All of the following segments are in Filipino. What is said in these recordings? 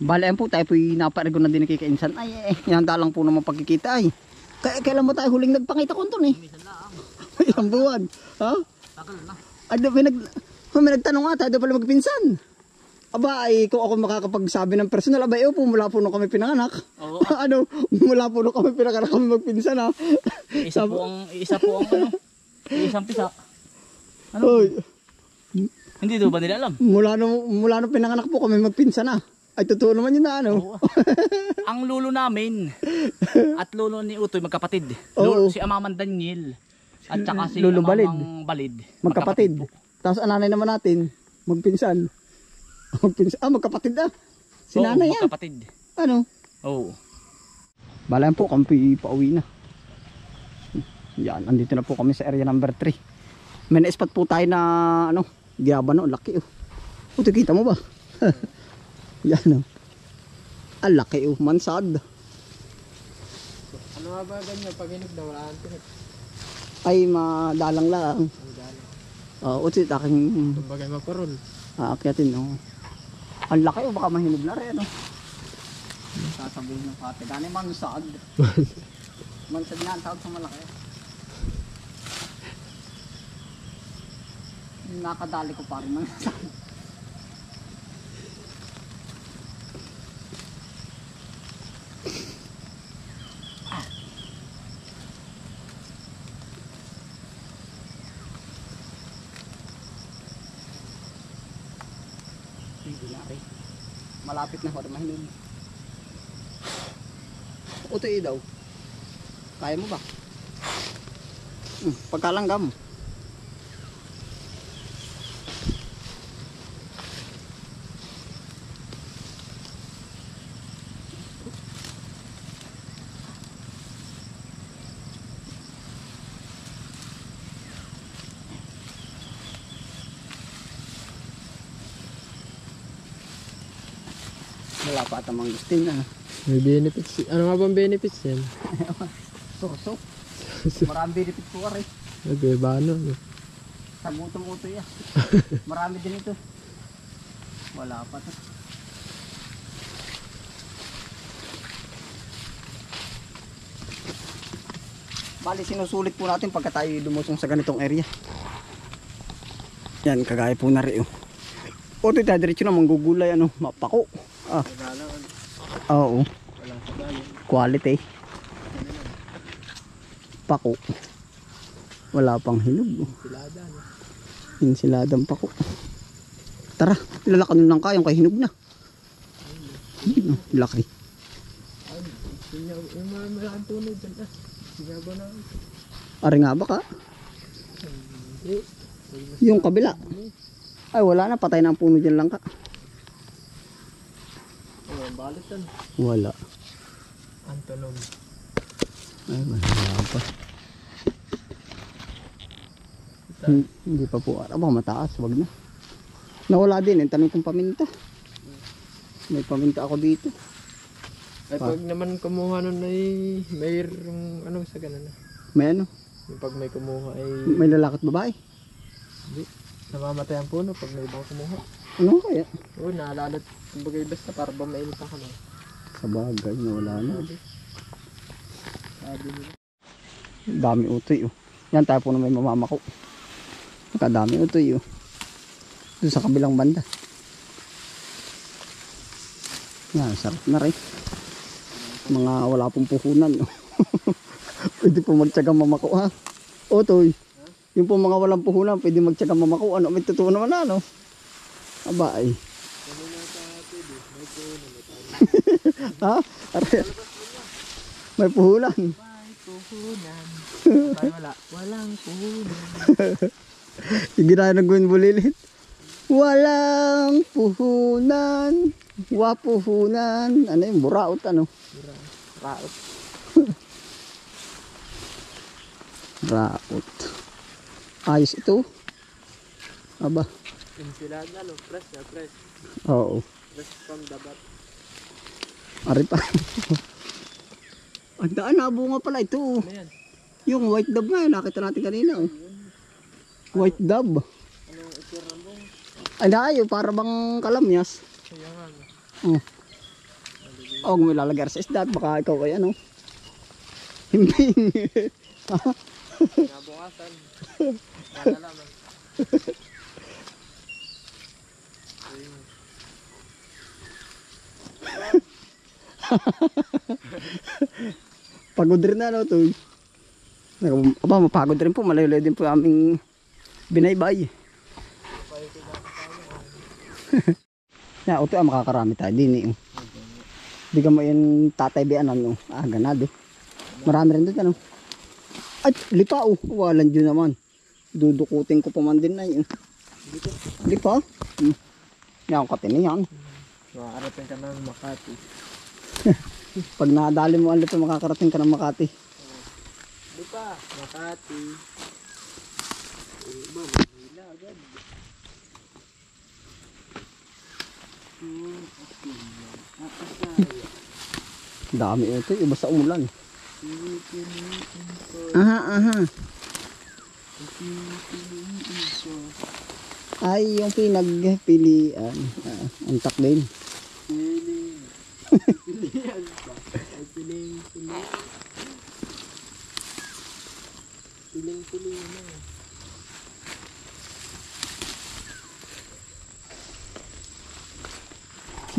Bale, ayun po, tayo po'y naparigo na din kay Kainsan. Ay, handa lang po naman pagkikita ay. Kailan mo tayo huling nagpangita konton eh? Isang buwan. Ha? Tagal na. Ay, may nagtanong nga tayo pala magpinsan. Aba, ay kung ako makakapagsabi ng personal, aba, po, mula po nung kami pinanganak. Oo. Ano, mula po nung kami pinanganak kami magpinsan ha. Isa po ang ano, isang pisa. Ano? Oy, Hindi daw ba nila alam? mula nung pinanganak po kami magpinsan ha. Ay, totoo naman yun na ano. Oo. Ang lolo namin at lolo ni Utoy magkapatid. Oo. Si Amaman Daniel at saka si Lolo Balid. Amamang Balid. Magkapatid. po. Tapos ang nanay naman natin, magpinsan. Magkapatid ah. Si Oo, nanay ah. magkapatid. Ano? Oo. Balayan po, kami pauwi na. Yan, andito na po kami sa area number 3. May na-spot po tayo na, ano, giyaba no, laki oh. O, kita mo ba? Yan oh. Ang laki oh, mansad. Ano nga ba ganyan pag hinog na wala ang tinik? Ay, madalang lang. Oo, utit aking Kumbaga maparol. aakyatin oh. Ang laki oh, baka mahinog na rin oh. Sasabihin ng pati, gano'y mansad. Mansad nga ang tawag sa malaki. Nakadali ko pa rin mansad. Malapit na ako na mahinog. Utoy daw. Kaya mo ba? Pagkalanggam. Wala pa ata mang gustin na. May benefits. Ano nga bang benefits yan? So. Maraming benefit po ka rin. Nag-iba ano? Sa gutom utoy ah. Marami din ito. Wala pa to. Bali sinusulit po natin pagka tayo dumusong sa ganitong area. Yan, kagaya po na rin oh. Utoy tayo diretso na manggugulay ano, mapako. Ah. Oo. Quality. Pako. Wala pang hinog. Insiladang pako. Tara, lalakanin lang kayong kay hinog na. Laki. Yung malaking tunod dyan ah. Sigaba na. Ari nga ba ka? Yung kabila. Ay wala na, patay na ang puno dyan lang ka. Balit yan. Wala. Antonom. Ay wala pa. Hindi pa po. Aba mataas, wag na. Nawala din, yung tanong kong paminta. May paminta ako dito. Ay pag naman kumuha nun ay mayroong ano sa ganun ah. May ano? Yung pag may kumuha ay May lalaki at babae? hindi. Namamatay ang puno pag may ibang kumuha. Ano kaya? Oo, naalalat. Kumbaga basta para ba mainit ang kano. Sa bagay, nawala na. Sabi nila. Dami utoy oh. Yan tayo po na may mamamako. Nakadami utoy oh. Doon sa kabilang banda. Yan, sarap na rin. Mga wala pong puhunan oh. Pwede po magtsagang mamako ha. Utoy. Yung po mga walang puhunan, pwede magtsagang mamako. Ano, may totoo naman na no. Aba ay. Ha? May puhunan. May puhunan. Tayo wala. Walang puhunan. Yung ginaya ng gawin bulilit. Walang puhunan. Wapuhunan. Ano yung buraot ano? Raot. Raot. Ayos ito. Aba. Enchilada no, press na press. Oo. Press from the bat. Ari pa. Ang daan nabunga pala ito. Ano yan? Yung white dove nga, nakita natin kanina. Oh. White dove. Anong itsura mo? Ay, para bang kalamyas. Kaya nga no. Oh. Huwag mo ilalagay sa isda at baka ikaw ay ano. Himbing. Nabukasan. Malalaman. Pagod rin na no to. Aba, mapagod rin po. Malayo-layo din po aming binaybay. Ya, ito makakarami tayo din eh. Di ka mo yung tatay bianan no. Ah, ganado. Marami rin doon ano. Ay, lipa oh. Walang dyan naman. Dudukutin ko pa man din na yun. Lipa? Yan, katini yan. Makakarating ka ng Makati. Pag nadali mo ang lipa, makakarating ka ng Makati. Di pa, Makati. Iba, Manila agad. Dami ito, iba sa ulan. Aha, aha. Ay, yung pinagpilian. Antak din. Pilihan pa. Ay, piling. Piling na.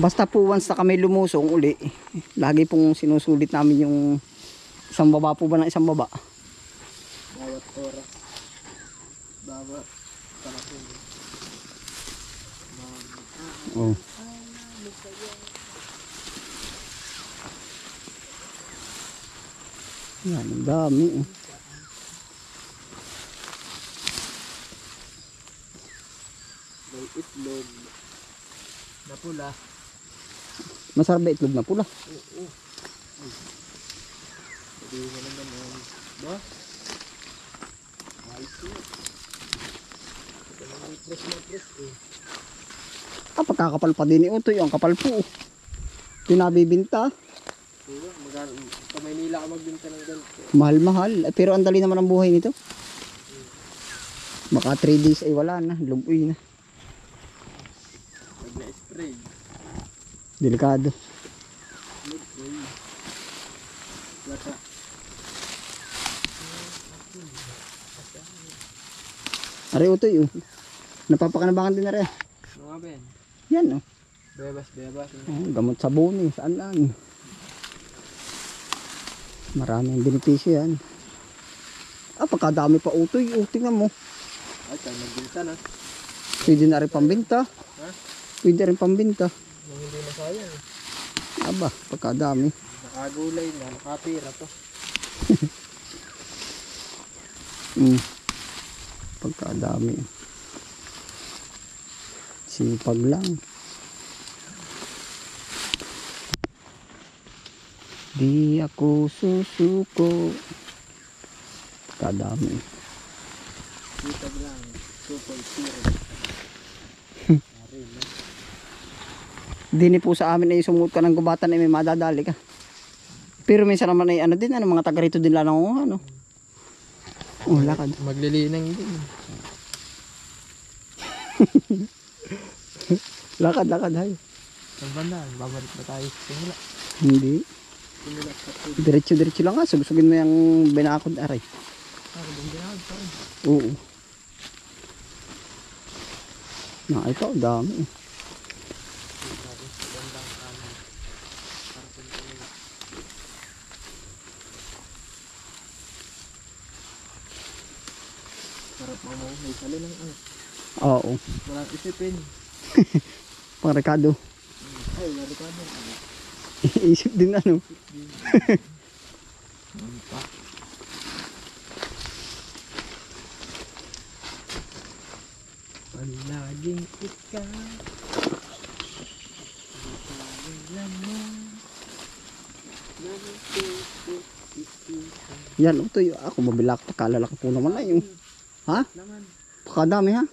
Basta po once na kami lumusong uli, lagi pong sinusulit namin yung isang baba po ba ng isang baba. Bawat oras. Bawat panahon. Oh. Yan, ang dami. May itlog. Na pula. Masarap ba itlog na pula? Oo. Hindi na naman. Ba? Ayos yun. Ito naman press na press eh. Ah, pagkakapal pa din ito. Yung kapal po. Pinabibinta. Diba? Sa Maynila ka magbinta ng ganito. Mahal-mahal. Pero ang dali naman ang buhay nito. Baka 3 days ay wala na. Lumoy na. Pag na-spray. Delikado. Spray. Lata. Ari utoy oh. Napapakanabangan din na rin. Mga ben. Yan oh. Bebas. Oh, gamot sabon eh. Saan lang. Maraming benepisyo yan. Ah, pagkadami pa utoy. Oh, tingnan mo. Ay, tayo magbinta na. Pwede na rin pambinta. Ha? Pwede rin pambinta. Nung hindi na sayang. Aba, pagkadami. Nakagulay na. Nakapira to. Pagkadami. Sipag lang. Di ako susuko. Pagkadami. Sipag lang. 2.0. Dini po sa amin ay sumut ka ng gubatan ay may madadali ka. Pero minsan naman ay ano din, ano, mga taga rito din lang ano. Oh, lakad. Maglilinang din. Lakad hay. Ang banda, babalik ba tayo sa simula? Hindi. Simula sa food. Diretso lang nga. Sugsugin mo yung binakod aray. Ako din ginawag pa rin. Oo. Na, ito, dami. Sarap mo may sali ng ano. Oo. Walang isipin. Pang Ricardo. Ay, wala ka na. Isip din ano. Mampa. Palaging ikaw. Yan, ito yung ako mabilak. Pagkalalaki po naman na yung. Ha? Naman. Pagkadami ha?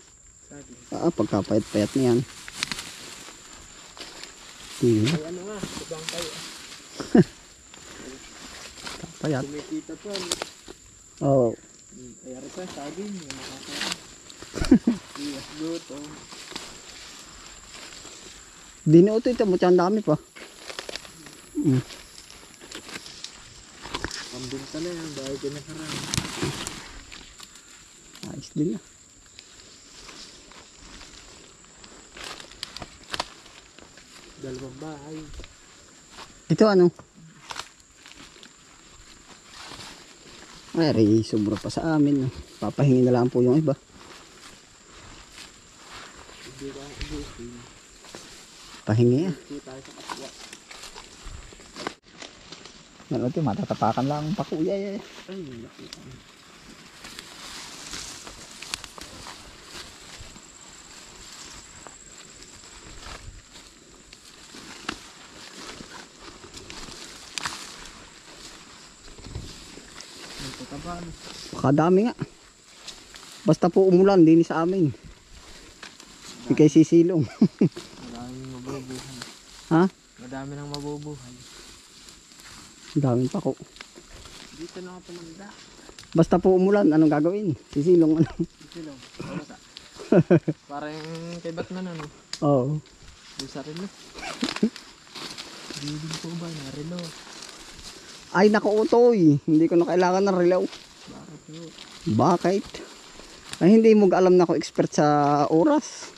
Sabi. Pagkapayat-payat na yan. Tingin. Ay ano nga, ibang tayo. Payat. Kumikita po. Oo. Kaya rin pa, sabi niya, makakaya. Yes, luto. Di na ito mo. Ang dami pa. Mm. Pambinta na yan, dahil kinakarang. Ayos din na. Dalawang bahay. Ito ano? Ay, sobra pa sa amin. No? Papahingi na lang po yung iba. Hindi ka ubusin. Pahingi ah. Hindi tayo sa kapwa. Ito, matatapakan lang ang pakuya. Ay, nakita mo. Nagtataban. Pakadami nga. Basta po umulan, din sa amin. Hindi kayo sisilong. Maraming mabubuhay. Ha? Madami nang mabubuhay. Ang daming pako. Dito na ako tumanda. Basta po umulan, anong gagawin? Sisilong ano? Dito lang. Wala. Parang kay Batman ano. Oo. Busa rin no. Hindi po ba na relo? Ay, nakuutoy. Hindi ko na kailangan ng relaw. Bakit po? Bakit? Ay, hindi mo alam na ako expert sa oras.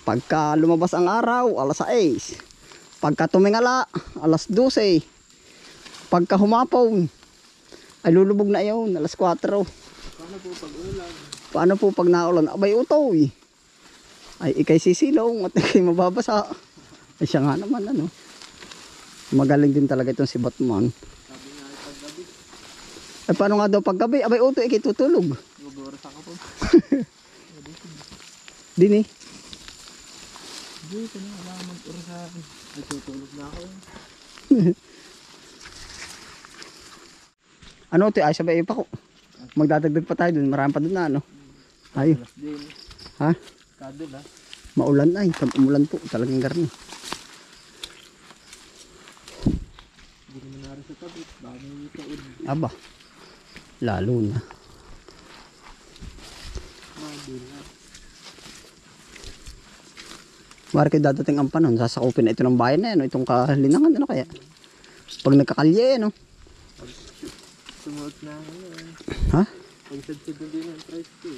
Pagka lumabas ang araw, alas 6. Pagka tumingala, alas 12. Pagka humapaw, ay lulubog na yun, alas 4. Paano po pag ulan? Paano po pag naulan? Abay, utoy. Ay, ikay sisilong at ikay mababasa. Ay, siya nga naman, ano. Magaling din talaga itong si Batman. Sabi nga ay paggabi. Ay, paano nga daw paggabi? Abay, utoy, ikay tutulog. Mag-oras ako po. Din eh. Hindi ko na alam mag-oras sa akin. Nagtutulog na ako. Ano ito? Ay, sabay pa ko. Magdadagdag pa tayo dun. Marami pa dun na, ano. Ay, Alas din. ha? Kadul ha. Maulan ay. Pag umulan po, talagang garni. Hindi ko nangyari sa tabi. Baka may taon. Aba, lalo na. Madul ha. Mara kayo dadating ang panahon, sasakupin na ito ng bayan na yan, itong kalinangan, ano kaya? Pag nagkakalye, ano? Sumuot na ako yan. Ha? Pag sad-sad din ang price ko.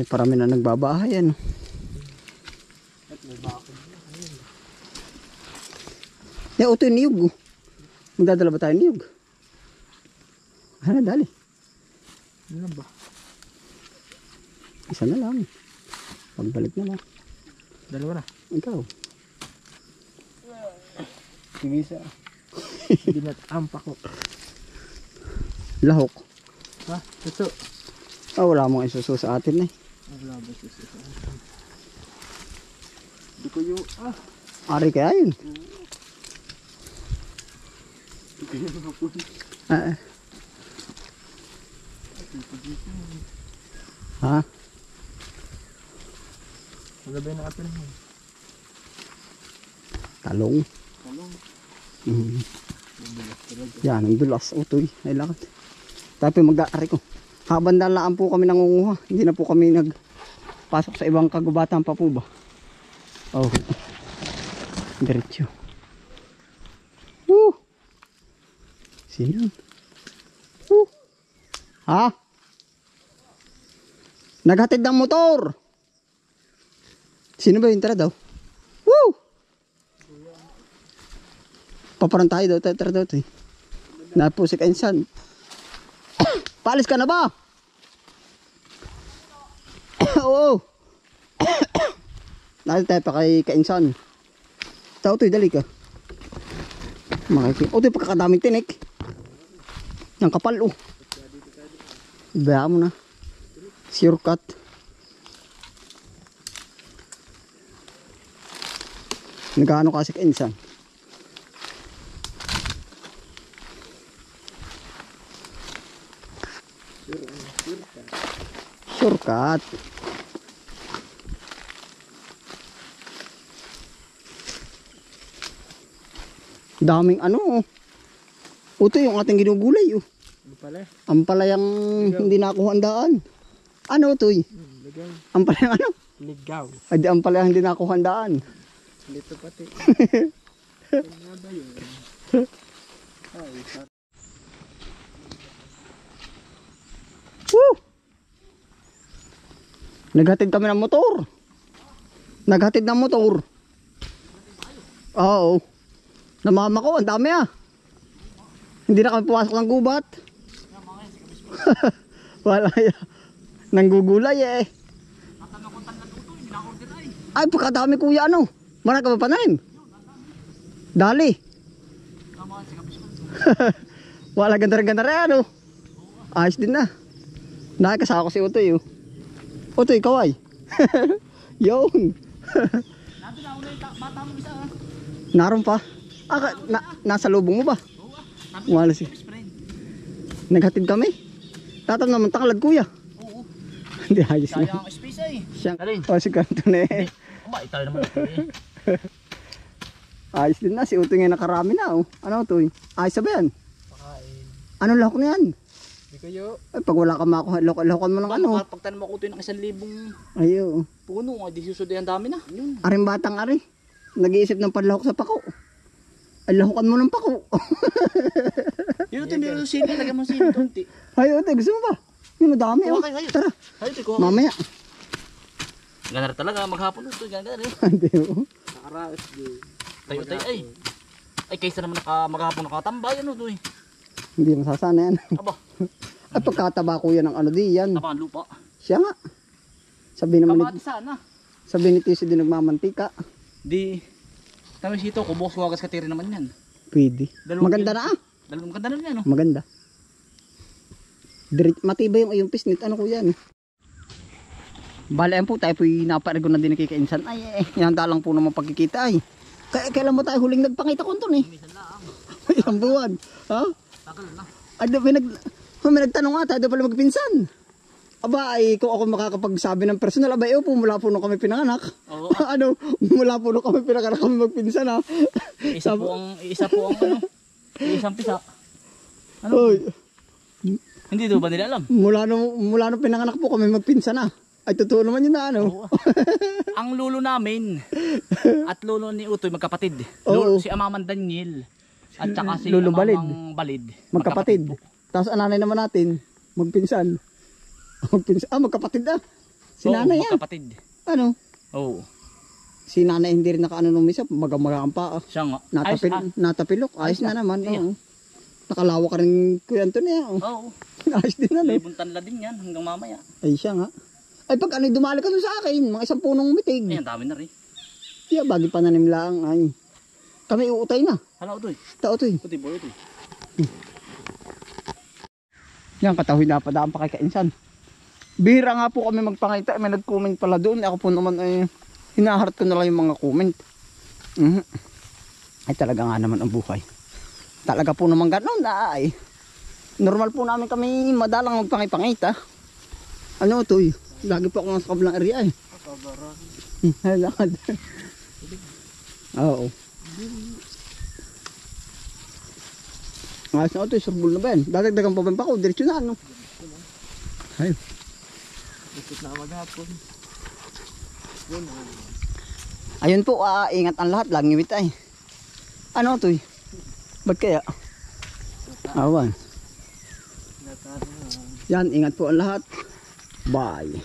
Parami na nagbabahay, ano? At may bakod na. Ayun. Ito yung niyog, oh. Magdadala ba tayo niyog? Ano, dali. Ano ba? Isa na lang. Pagbalik na lang. Dalawa na. Ikaw. Sige isa. Hindi na ampak ko. Lahok. Ha? Suso. Ah, wala mong isuso sa atin, eh. Wala ba suso? Hindi ko yung... Ari kaya yun. Hindi ko yung hapon. Ah, ha? Ano ba yung nakapin mo? Talong. Talong. Mm. Mabilas talaga. Yan, ang dulas. Utoy. Ay lakad. Tapos mag-aari ko. Habang dalaan po kami nangunguha. Hindi na po kami nagpasok sa ibang kagubatan pa po ba? Oh. Diretso. Woo! Sino? Woo! Ha? Naghatid ng motor! Sino ba yun? Tara daw. Woo! Paparan tayo daw. Tara daw. Napusik insan. Paalis ka na ba? Oo. Nasa tayo pa kay kainsan. Tao to'y dali ka. O to'y pagkakadaming tinik. Ang kapal oh. Baya mo na. Shortcut. Nagano kasi kainsan. Shortcut. Daming ano. Ito yung ating ginugulay oh. Ano pala? Ang palayang hindi nakuhandaan. Ano ito eh? Ligaw. Ang palayang ano? Ligaw. Ay di ang palayang hindi nakuhandaan. Lito pati. Woo! Naghatid kami ng motor. Naghatid ng motor. Oo. Namama ko, ang dami ah. Hindi na kami pumasok ng gubat. Wala yan. Nanggugulay eh. Ay, pagkadami kuya ano. Marami ka ba pananim? Dali. Wala ganda-ganda rin ano. Ayos din na. Nakikasama ko si Utoy oh. Utoy, kaway. Yun. Naroon pa. Nasa lubong mo ba? Wala si. Naghatid kami. Tatam naman tanglad kuya. Oo. Hindi ayos na. Sayang ang space ay. Siyang. Alin? O si Kanton eh. Aba, itayo naman ito eh. Ayos din na. Si Utoy ngayon nakarami na oh. Ano Utoy? Ayos na ba yan? Anong lahok na yan? Di kayo. Ay, pag wala ka makuha, lahokan mo ng ano. Pagtanim ako ito ng 1,000 Ayo. puno, di susunod ang dami na. Yun. Aring batang ari. Nag-iisip ng panlahok sa pako. Ay, lahokan mo ng pako. Yun ito, meron sili, lagyan mo sili tunti. Ay, Utoy, gusto mo ba? Yung madami oh. Kuha kayo. Tara. Ay, ito, kuha. Mamaya. Gana talaga, maghapon ito, gana rin. Hindi oh. Nakaraos di. Tayo ay. Ay, kaysa naman maghapon nakatambay, ano ito eh. Hindi masasana yan. Aba, At pagkataba ko yan ng ano di yan. tapa ang lupa. Siya nga. Sabi naman Kamati sana. sabi ni Tisi din nagmamantika. Di, tamis ito, kubos ko agas katiri naman yan. Pwede. Dalawang Maganda kilo. na ah. Dalawang maganda na rin yan, no? Maganda. Matibay yung pisnit. Ano ko yan? Bale yan po tayo po naparigo na din kikainsan. Ay yan dalang po naman pagkikita ay. Kailan mo tayo huling nagpakita ko ito eh? Minsan lang. Isang buwan. Ha? Tagal na. Ay, may nagtanong nga tayo pala magpinsan. Aba ay kung ako makakapagsabi ng personal, aba po mula po nung kami pinanganak. Oo. Ano, mula po nung kami pinanganak kami magpinsan ha. Isa po ang ano, isang pisa. Ano? Oy, Hindi daw ba nila alam? mula nung pinanganak po kami magpinsan ha. Ay totoo naman yun na ano. Oo. Ang lolo namin at lolo ni Utoy magkapatid. Oo. Si Amaman Daniel at saka si Lolo Balid. Amamang Balid. Magkapatid. po. Tapos ang nanay naman natin, magpinsan. Magkapatid ah. Si Oo, nanay yan. magkapatid. Ano? Oo. Si nanay hindi rin nakaano nung misa, magang pa ah. Siya nga. Ayos, Natapilok. Ayos na naman. Iya. Oo. Nakalawa ka rin Kuya Antonio. Oh. Oo. Ayos din na no. Libon tanla din yan hanggang mamaya. Ay siya nga. Ay pag ano dumali ka doon sa akin, mga isang punong mitig. Ayan, dami na rin. Yeah, bagi pananim lang. Ay. Kami uutay na. Hala, Utoy. Tao to eh. Utoy, boy, Utoy. Yan, katahoy na padaan pa kay Kainsan. Bihira nga po kami magpangita. May nag-comment pala doon. Ako po naman ay hinaharap ko na lang yung mga comment. Ay talaga nga naman ang buhay. Talaga po naman gano'n ay. Normal po namin kami madalang magpangipangita. Ano to eh. Lagi po ako nasa kabilang area eh. Lakad. Oo. Ayos na ito, surbol na ba yan? Dadagdagan pa ba yung pako? Diretso na ano? Ayun. Ikot na maghapon. Ayun po, ingat ang lahat. Laging ngimit ay. Ano ito eh? Ba't kaya? Awan. Yan, ingat po ang lahat. Bye.